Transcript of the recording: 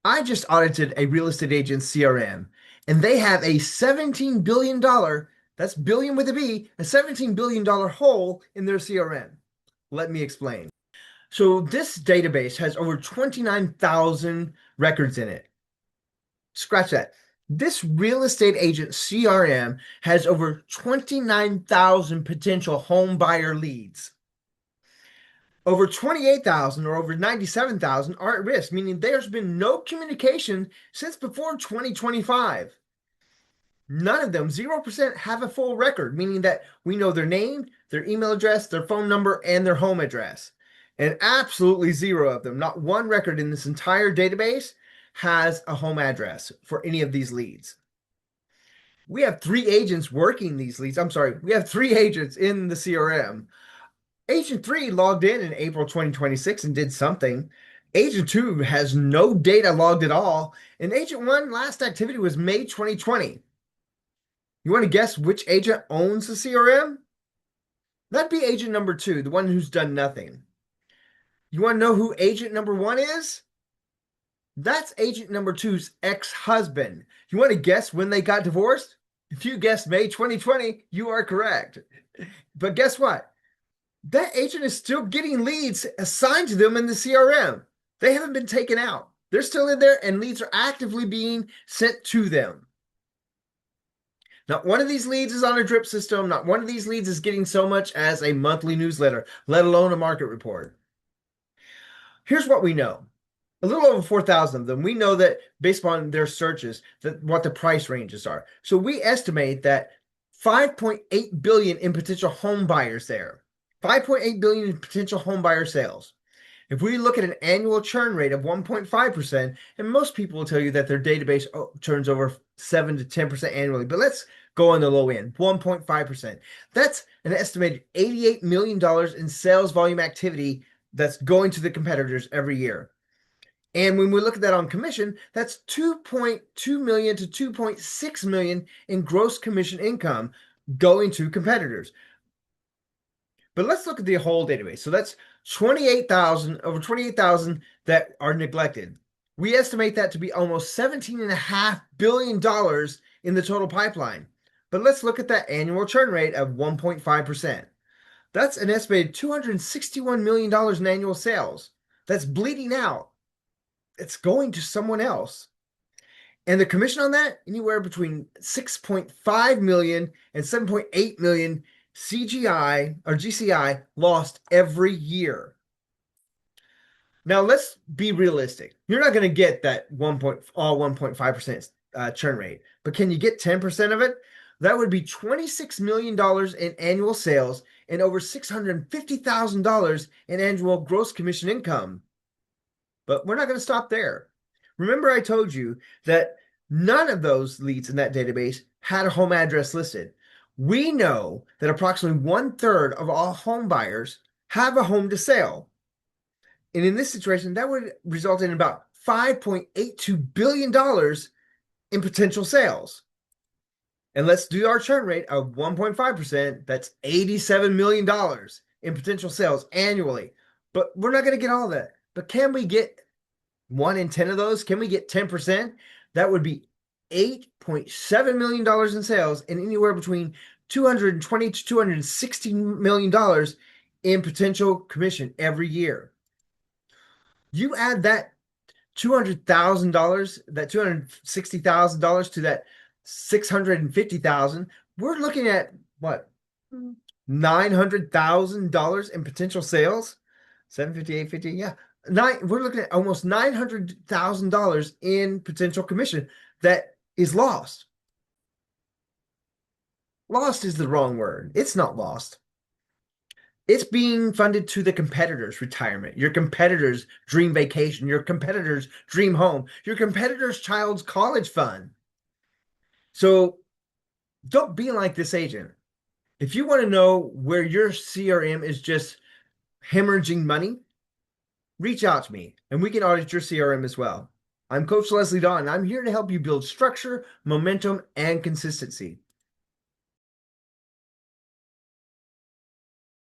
I just audited a real estate agent's CRM, and they have a $17 billion, that's billion with a B, a $17 billion hole in their CRM. Let me explain. So this database has over 29,000 records in it. Scratch that. This real estate agent CRM has over 29,000 potential home buyer leads. Over 28,000 or over 97,000 are at risk, meaning there's been no communication since before 2025. None of them, 0%, have a full record, meaning that we know their name, their email address, their phone number, and their home address. And absolutely zero of them, not one record in this entire database, has a home address for any of these leads. We have three agents working these leads. I'm sorry, we have three agents in the CRM. Agent 3 logged in April 2026 and did something. Agent 2 has no data logged at all. And Agent 1 last activity was May 2020. You want to guess which agent owns the CRM? That'd be agent number 2, the one who's done nothing. You want to know who agent number 1 is? That's agent number 2's ex-husband. You want to guess when they got divorced? If you guessed May 2020, you are correct. But guess what? That agent is still getting leads assigned to them in the CRM. They haven't been taken out. They're still in there, and leads are actively being sent to them. Not one of these leads is on a drip system. Not one of these leads is getting so much as a monthly newsletter, let alone a market report. Here's what we know. A little over 4,000 of them. We know that based on their searches, that what the price ranges are. So we estimate that 5.8 billion in potential home buyers there. 5.8 billion in potential home buyer sales. If we look at an annual churn rate of 1.5%, and most people will tell you that their database turns over 7 to 10% annually, but let's go on the low end, 1.5%. That's an estimated $88 million in sales volume activity that's going to the competitors every year. And when we look at that on commission, that's 2.2 million to 2.6 million in gross commission income going to competitors. But let's look at the whole database. So that's 28,000, over 28,000 that are neglected. We estimate that to be almost $17.5 billion in the total pipeline. But let's look at that annual churn rate of 1.5%. That's an estimated $261 million in annual sales. That's bleeding out. It's going to someone else. And the commission on that, anywhere between 6.5 million and 7.8 million CGI or GCI lost every year. Now let's be realistic. You're not going to get that 1.5% churn rate, but can you get 10% of it? That would be $26 million in annual sales and over $650,000 in annual gross commission income. But we're not going to stop there. Remember, I told you that none of those leads in that database had a home address listed. We know that approximately 1/3 of all home buyers have a home to sell. And in this situation, that would result in about $5.82 billion in potential sales. And let's do our churn rate of 1.5%. That's $87 million in potential sales annually. But we're not going to get all that. But can we get 1 in 10 of those? Can we get 10%? That would be $8.7 million in sales and anywhere between $220 to $260 million in potential commission every year. You add that $200,000, that $260,000 to that $650,000, we're looking at what? $900,000 in potential sales. 750, 850, yeah. We're looking at almost $900,000 in potential commission that is lost. Lost is the wrong word. It's not lost. It's being funded to the competitor's retirement, your competitor's dream vacation, your competitor's dream home, your competitor's child's college fund. So don't be like this agent. If you want to know where your CRM is just hemorrhaging money, reach out to me and we can audit your CRM as well. I'm Coach Leslie Don, and I'm here to help you build structure, momentum, and consistency.